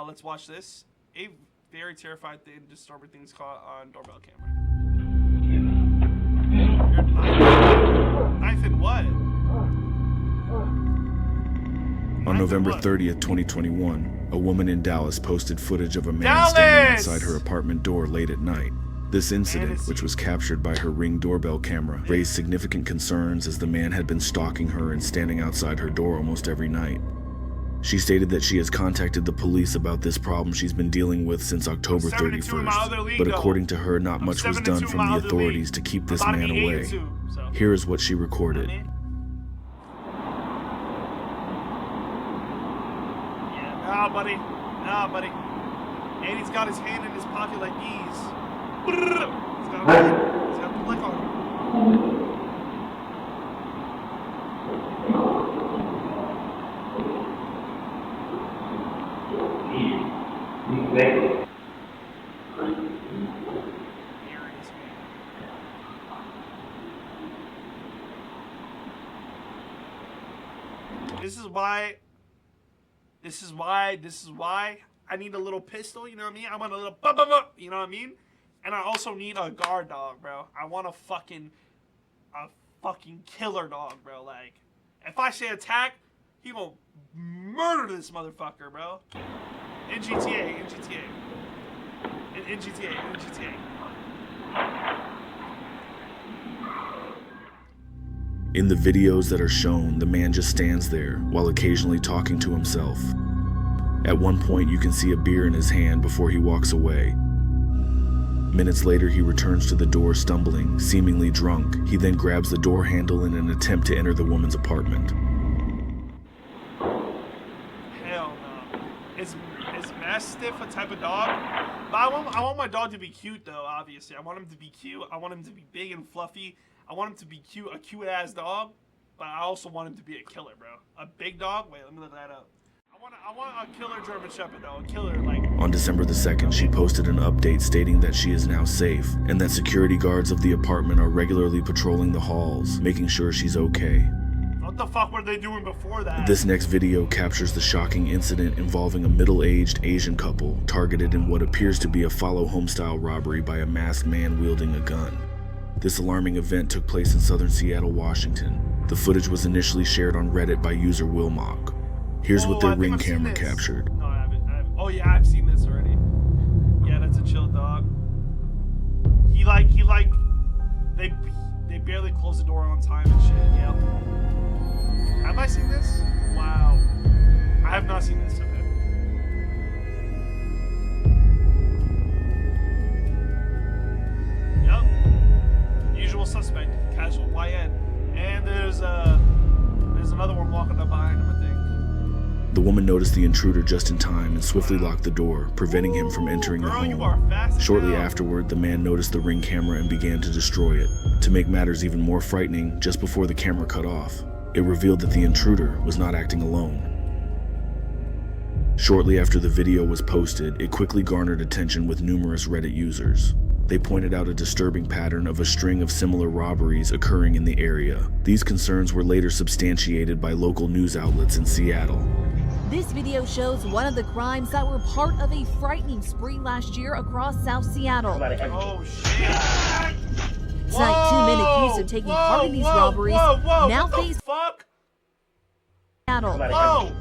Let's watch this. A very terrified thing, disturbing things caught on doorbell camera. Knife in what? On November 30th, 2021, a woman in Dallas posted footage of a man standing outside her apartment door late at night. This incident, which was captured by her Ring doorbell camera, raised significant concerns as the man had been stalking her and standing outside her door almost every night. She stated that she has contacted the police about this problem she's been dealing with since October 31st, but according to her, not much was done from the authorities to keep this man away. Here is what she recorded. Nah, buddy. Nah, buddy. And he's got his hand in his pocket like these. He's got to click on him. This is why I need a little pistol, you know what I mean? I want a little you know what I mean? And I also need a guard dog, bro. I want a fucking killer dog, bro. Like, if I say attack, he gonna murder this motherfucker, bro. In GTA. In the videos that are shown, the man just stands there while occasionally talking to himself. At one point, you can see a beer in his hand before he walks away. Minutes later, he returns to the door stumbling, seemingly drunk. He then grabs the door handle in an attempt to enter the woman's apartment. Hell no. Is Mastiff a type of dog? But I want my dog to be cute, though, obviously. I want him to be cute. I want him to be big and fluffy. I want him to be cute, a cute-ass dog. But I also want him to be a killer, bro. A big dog? Wait, let me look that up. I want a killer German Shepherd, though. A killer, like... On December the 2nd, she posted an update stating that she is now safe and that security guards of the apartment are regularly patrolling the halls, making sure she's okay. What the fuck were they doing before that? This next video captures the shocking incident involving a middle-aged Asian couple targeted in what appears to be a follow-home-style robbery by a masked man wielding a gun. This alarming event took place in southern Seattle, Washington. The footage was initially shared on Reddit by user Wilmock. Here's what their Ring camera captured. No, I haven't. Oh yeah, I've seen this already. Yeah, that's a chill dog. They barely close the door on time and shit. Yep. Have I seen this? Wow. I have not seen this. Okay. Yep. Usual suspect, casual YN, and there's another one walking up behind him, I think. The woman noticed the intruder just in time and swiftly locked the door, preventing him from entering the home. Shortly afterward, the man noticed the Ring camera and began to destroy it. To make matters even more frightening, just before the camera cut off, it revealed that the intruder was not acting alone. Shortly after the video was posted, it quickly garnered attention with numerous Reddit users. They pointed out a disturbing pattern of a string of similar robberies occurring in the area. These concerns were later substantiated by local news outlets in Seattle. This video shows one of the crimes that were part of a frightening spree last year across South Seattle. Oh shit! Tonight, 2 men accused of taking part in these robberies now face Seattle.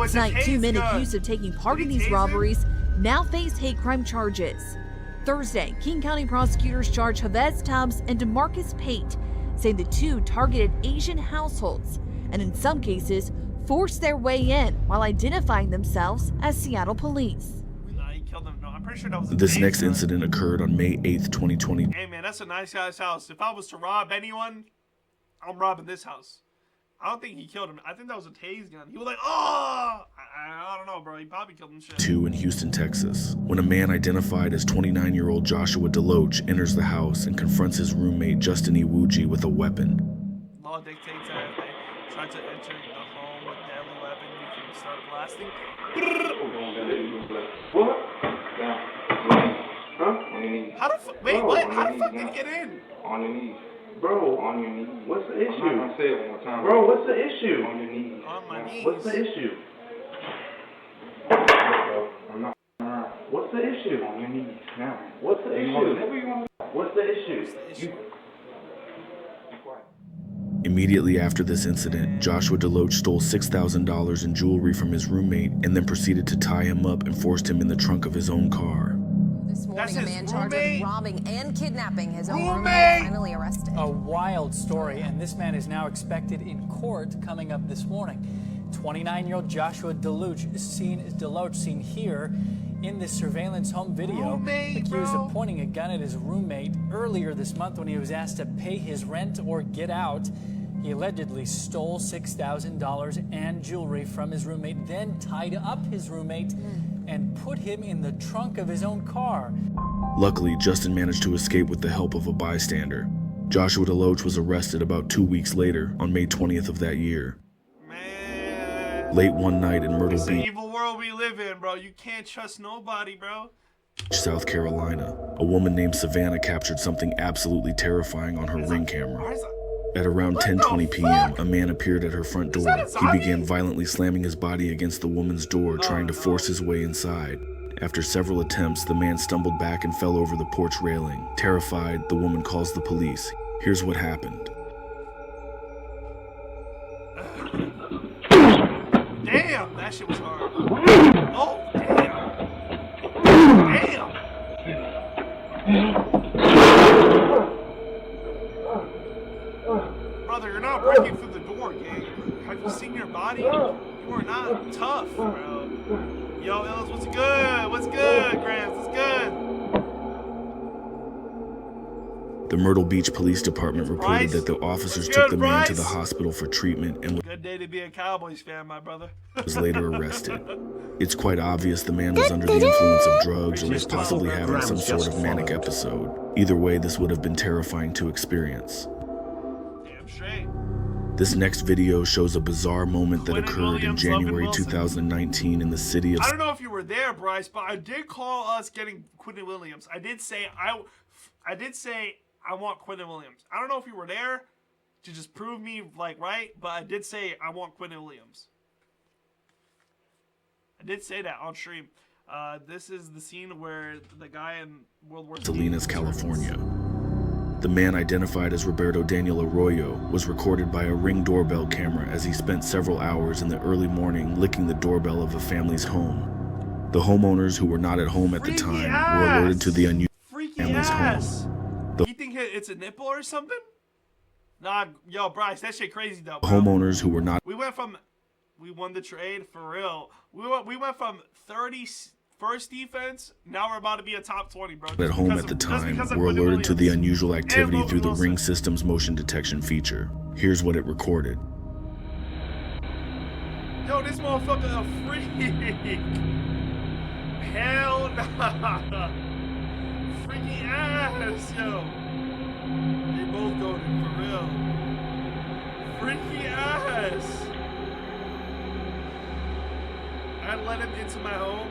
Tonight, 2 men accused of taking part in these robberies now face hate crime charges. Thursday, King County prosecutors charged Chavez Tubbs and DeMarcus Pate, saying the two targeted Asian households and in some cases forced their way in while identifying themselves as Seattle police. This next incident occurred on May 8th, 2020. Hey man, that's a nice guy's house. If I was to rob anyone, I'm robbing this house. I don't think he killed him. I think that was a tase gun. He was like, oh! I don't know, bro. He probably killed him shit. 2 in Houston, Texas, when a man identified as 29-year-old Joshua Deloach enters the house and confronts his roommate Justin Iwuji with a weapon. Law dictates that if they try to enter the home with a deadly weapon, you can start blasting. What? Huh? How the fuck? Wait, what? How the fuck did he get in? On your knees. Bro, on your knees. What's the issue? I'm not gonna say it one more time. Bro, what's the issue? On your knees. On my knees. What's the issue? issue? On your knees now. What's the issue? What's the issue? Immediately after this incident, Joshua DeLoach stole $6,000 in jewelry from his roommate and then proceeded to tie him up and forced him in the trunk of his own car. This morning, a man charged with robbing and kidnapping his own Roommate! roommate finally arrested. A wild story, and this man is now expected in court coming up this morning. 29-year-old Joshua DeLoach seen here in this surveillance home video, accused of pointing a gun at his roommate earlier this month when he was asked to pay his rent or get out. He allegedly stole $6,000 and jewelry from his roommate, then tied up his roommate and put him in the trunk of his own car. Luckily, Justin managed to escape with the help of a bystander. Joshua DeLoach was arrested about 2 weeks later, on May 20th of that year. Man. Late one night in Myrtle It's an Beach, evil world we live in, bro. You can't trust nobody, bro. South Carolina, a woman named Savannah captured something absolutely terrifying on her Ring camera. At around 10:20 p.m., a man appeared at her front door. He began violently slamming his body against the woman's door, trying to force his way inside. After several attempts, the man stumbled back and fell over the porch railing. Terrified, the woman calls the police. Here's what happened. Damn, that shit was hard. Oh, damn. Damn. Brother, you're not breaking through the door, gang. Have you seen your body? You are not tough, bro. Yo, Ellis, what's good? What's good, Grams? What's good? The Myrtle Beach Police Department reported that the officers took the man to the hospital for treatment and Good day to be a Cowboys fan, my brother. was later arrested. It's quite obvious the man was under the influence of drugs or was possibly having some sort of manic episode. Either way, this would have been terrifying to experience. Damn straight. This next video shows a bizarre moment that occurred in January 2019 in the city of... I don't know if you were there, Bryce, but I did call us getting Quentin Williams. I did say I want Quentin Williams. I don't know if you were there to just prove me like right, but I did say I want Quentin Williams. I did say that on stream. This is the scene where the guy in World War II... Salinas, California. The man, identified as Roberto Daniel Arroyo, was recorded by a Ring doorbell camera as he spent several hours in the early morning licking the doorbell of a family's home. The homeowners, who were not at home at the time, were alerted to the unusual family's home. You think it's a nipple or something? Nah, yo, Bryce, that shit crazy though, The bro. homeowners who were not... We won the trade, for real. We went from 31st defense, now we're about to be a top 20, bro. at home at the time were alerted to the unusual activity through the Ring system's motion detection feature. Here's what it recorded. Yo, this motherfucker a freak. Hell nah. Freaky ass, yo. They both going for real. Freaky ass. I let him into my home.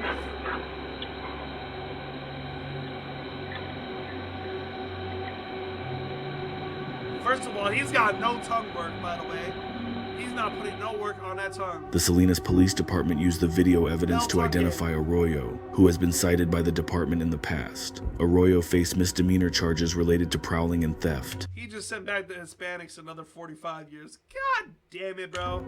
First of all, he's got no tongue work, by the way. He's not putting no work on that tongue. The Salinas Police Department used the video evidence to identify Arroyo, who has been cited by the department in the past. Arroyo faced misdemeanor charges related to prowling and theft. He just sent back the Hispanics another 45 years. God damn it, bro.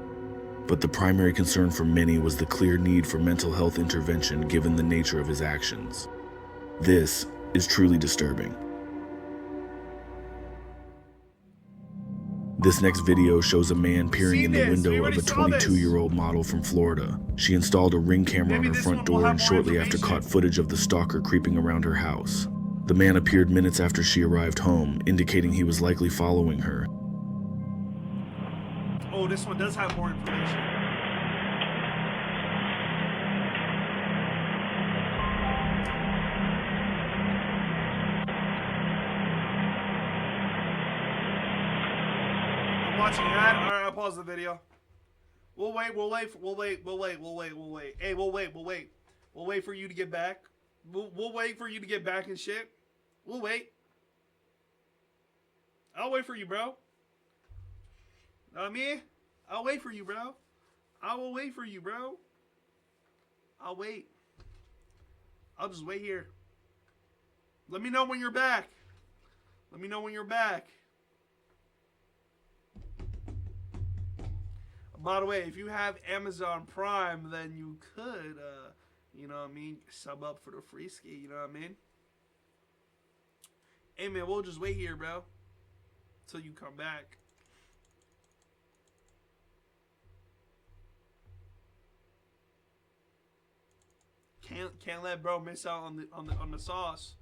But the primary concern for many was the clear need for mental health intervention given the nature of his actions. This is truly disturbing. This next video shows a man peering in the window of a 22-year-old model from Florida. She installed a Ring camera on her front door and shortly after caught footage of the stalker creeping around her house. The man appeared minutes after she arrived home, indicating he was likely following her. Oh, this one does have more information. I'm watching that. All right, I'll pause the video. We'll wait. Hey, we'll wait. We'll wait for you to get back. We'll wait for you to get back and shit. We'll wait. I'll wait for you, bro. Know what I mean? I'll wait for you, bro. I will wait for you, bro. I'll wait. I'll just wait here. Let me know when you're back. Let me know when you're back. By the way, if you have Amazon Prime, then you could, you know what I mean, sub up for the free ski, you know what I mean? Hey, man, we'll just wait here, bro, till you come back. Can't let bro miss out on the sauce.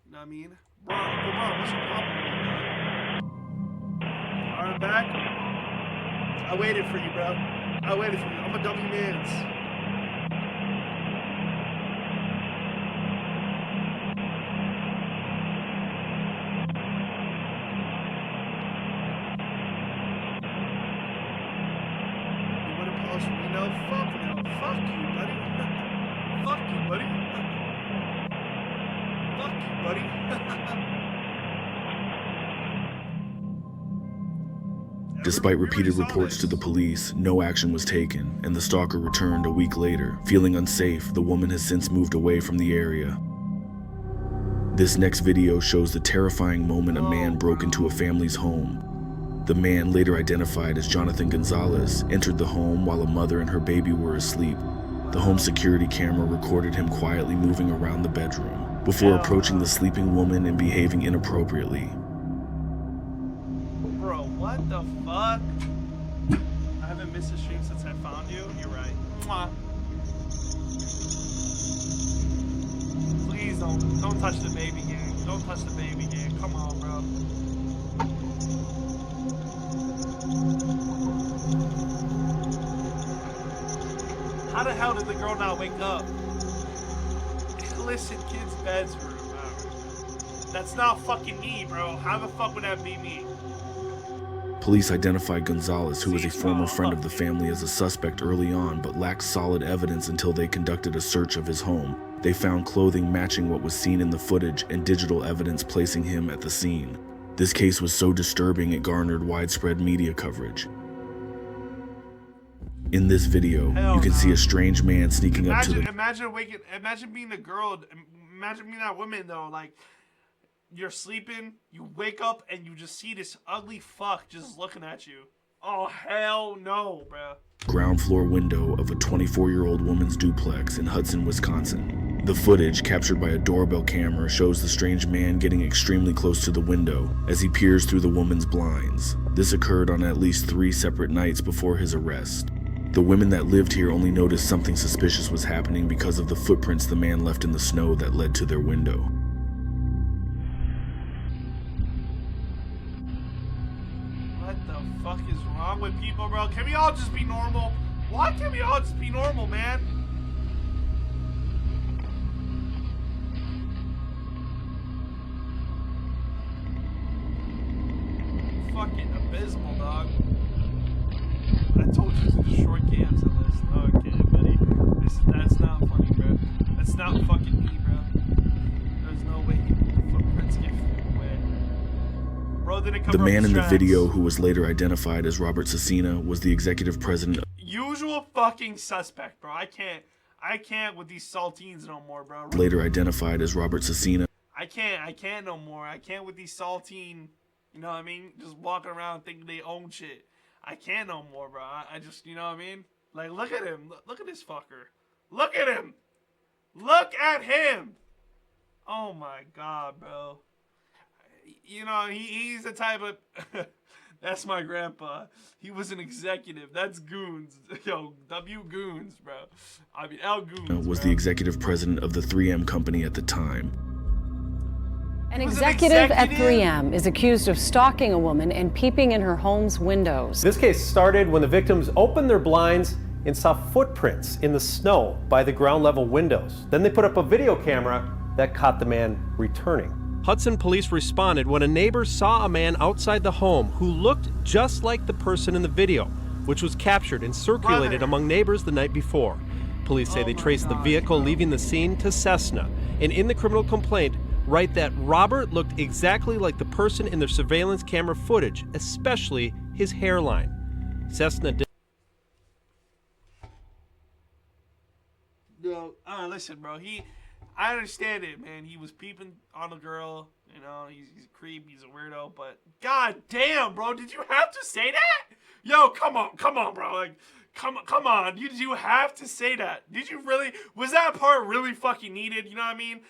You know what I mean? Bro, what's your problem, bro? Alright, I'm back. I waited for you, bro. I waited for you. I'm a dummy mans. You want to pause for me? No, fuck no. Fuck you, buddy. Fuck you, buddy. Fuck you, buddy. Despite repeated reports to the police, no action was taken, and the stalker returned a week later. Feeling unsafe, the woman has since moved away from the area. This next video shows the terrifying moment a man broke into a family's home. The man, later identified as Jonathan Gonzalez, entered the home while a mother and her baby were asleep. The home security camera recorded him quietly moving around the bedroom, before approaching the sleeping woman and behaving inappropriately. Bro, what the fuck? I haven't missed a stream since I found you. You're right. Mwah. Please don't touch the baby gang. Don't touch the baby gang. Come on, bro. How the hell did the girl not wake up? Illicit kid's bedroom, bro. That's not fucking me, bro. How the fuck would that be me? Police identified Gonzalez, who was a former friend of the family, as a suspect early on, but lacked solid evidence until they conducted a search of his home. They found clothing matching what was seen in the footage and digital evidence placing him at the scene. This case was so disturbing it garnered widespread media coverage. In this video, you can see a strange man sneaking up to the... Imagine being a girl, imagine being that woman though, like, you're sleeping, you wake up, and you just see this ugly fuck just looking at you. Oh, hell no, bro. Ground floor window of a 24-year-old woman's duplex in Hudson, Wisconsin. The footage, captured by a doorbell camera, shows the strange man getting extremely close to the window as he peers through the woman's blinds. This occurred on at least 3 separate nights before his arrest. The women that lived here only noticed something suspicious was happening because of the footprints the man left in the snow that led to their window. What the fuck is wrong with people, bro? Can we all just be normal? Why can't we all just be normal, man? Fucking abysmal, dog. I told you to just short cams on this. Okay, buddy. That's not funny, bro. That's not fucking me, bro. There's no way the footprints get away. Bro, did it cover The man in the tracks? video, who was later identified as Robert Cecina, was the executive president. Usual fucking suspect, bro. I can't with these saltines no more, bro. Later identified as Robert Cecina. I can't no more. I can't with these saltine, you know what I mean? Just walking around thinking they own shit. I can't no more, bro. I just, you know what I mean? Like, look at him. Look at this fucker. Look at him. Look at him. Oh my God, bro. You know, he's the type of... That's my grandpa. He was an executive. That's goons. Yo, W goons, bro. I mean, L goons, was bro. the executive president of the 3M company at the time. An executive at 3M is accused of stalking a woman and peeping in her home's windows. This case started when the victims opened their blinds and saw footprints in the snow by the ground level windows. Then they put up a video camera that caught the man returning. Hudson police responded when a neighbor saw a man outside the home who looked just like the person in the video, which was captured and circulated among neighbors the night before. Police say they traced the vehicle leaving the scene to Cessna, and in the criminal complaint, write that Robert looked exactly like the person in their surveillance camera footage, especially his hairline. Cessna did. Yo, listen, bro. I understand it, man. He was peeping on a girl. You know, he's a creep. He's a weirdo. But god damn, bro, did you have to say that? Yo, come on, bro. Like, come on. Did you have to say that? Did you really? Was that part really fucking needed? You know what I mean?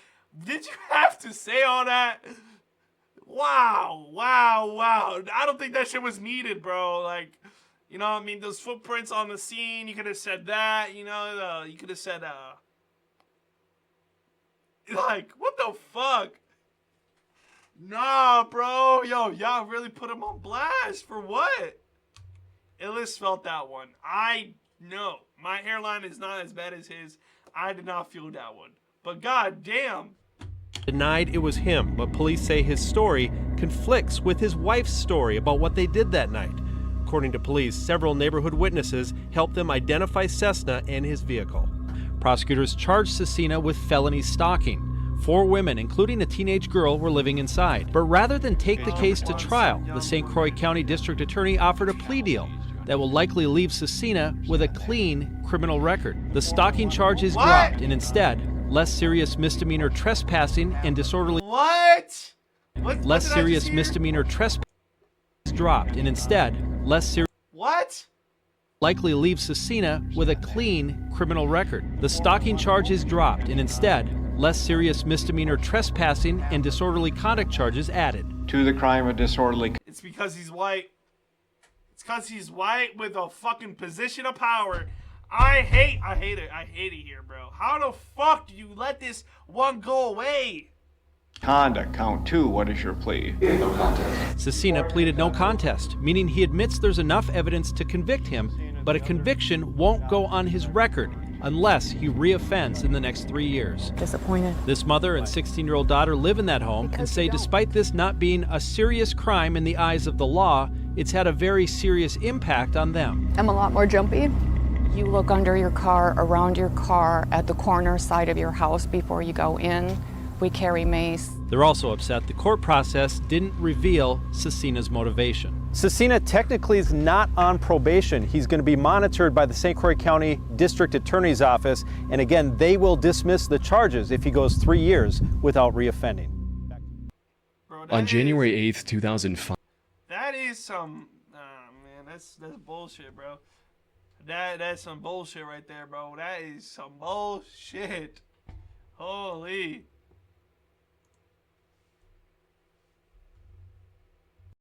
Did you have to say all that? Wow. I don't think that shit was needed, bro. Like, you know what I mean? Those footprints on the scene. You could have said that. You know, you could have said, like, what the fuck? Nah, bro. Yo, y'all really put him on blast. For what? Illis felt that one. I know. My hairline is not as bad as his. I did not feel that one. But god damn. Denied it was him, but police say his story conflicts with his wife's story about what they did that night. According to police, several neighborhood witnesses helped them identify Cessna and his vehicle. Prosecutors charged Cecina with felony stalking. 4 women, including a teenage girl, were living inside. But rather than take the case to trial, the St. Croix County District Attorney offered a plea deal that will likely leave Cecina with a clean criminal record. The stalking charge is dropped, and instead, less serious misdemeanor trespassing and disorderly. What? Less serious misdemeanor trespassing is dropped, and instead, less serious. What? Likely leaves Cecina with a clean criminal record. The stalking charge is dropped, and instead, less serious misdemeanor trespassing and disorderly conduct charges added. To the crime of disorderly. It's because he's white. It's because he's white with a fucking position of power. I hate it here, bro. How the fuck do you let this one go away? Conduct, count 2. What is your plea? No contest. Cecina pleaded no contest, meaning he admits there's enough evidence to convict him, but a conviction won't go on his record unless he reoffends in the next 3 years. Disappointed. This mother and 16-year-old daughter live in that home and say despite this not being a serious crime in the eyes of the law, it's had a very serious impact on them. I'm a lot more jumpy. You look under your car, around your car, at the corner side of your house before you go in. We carry mace. They're also upset the court process didn't reveal Cecina's motivation. Cecina technically is not on probation. He's going to be monitored by the St. Croix County District Attorney's Office, and again, they will dismiss the charges if he goes 3 years without reoffending. Bro, On January 8th, 2005. That is some, man, that's bullshit, bro. That's some bullshit right there, bro. That is some bullshit. Holy.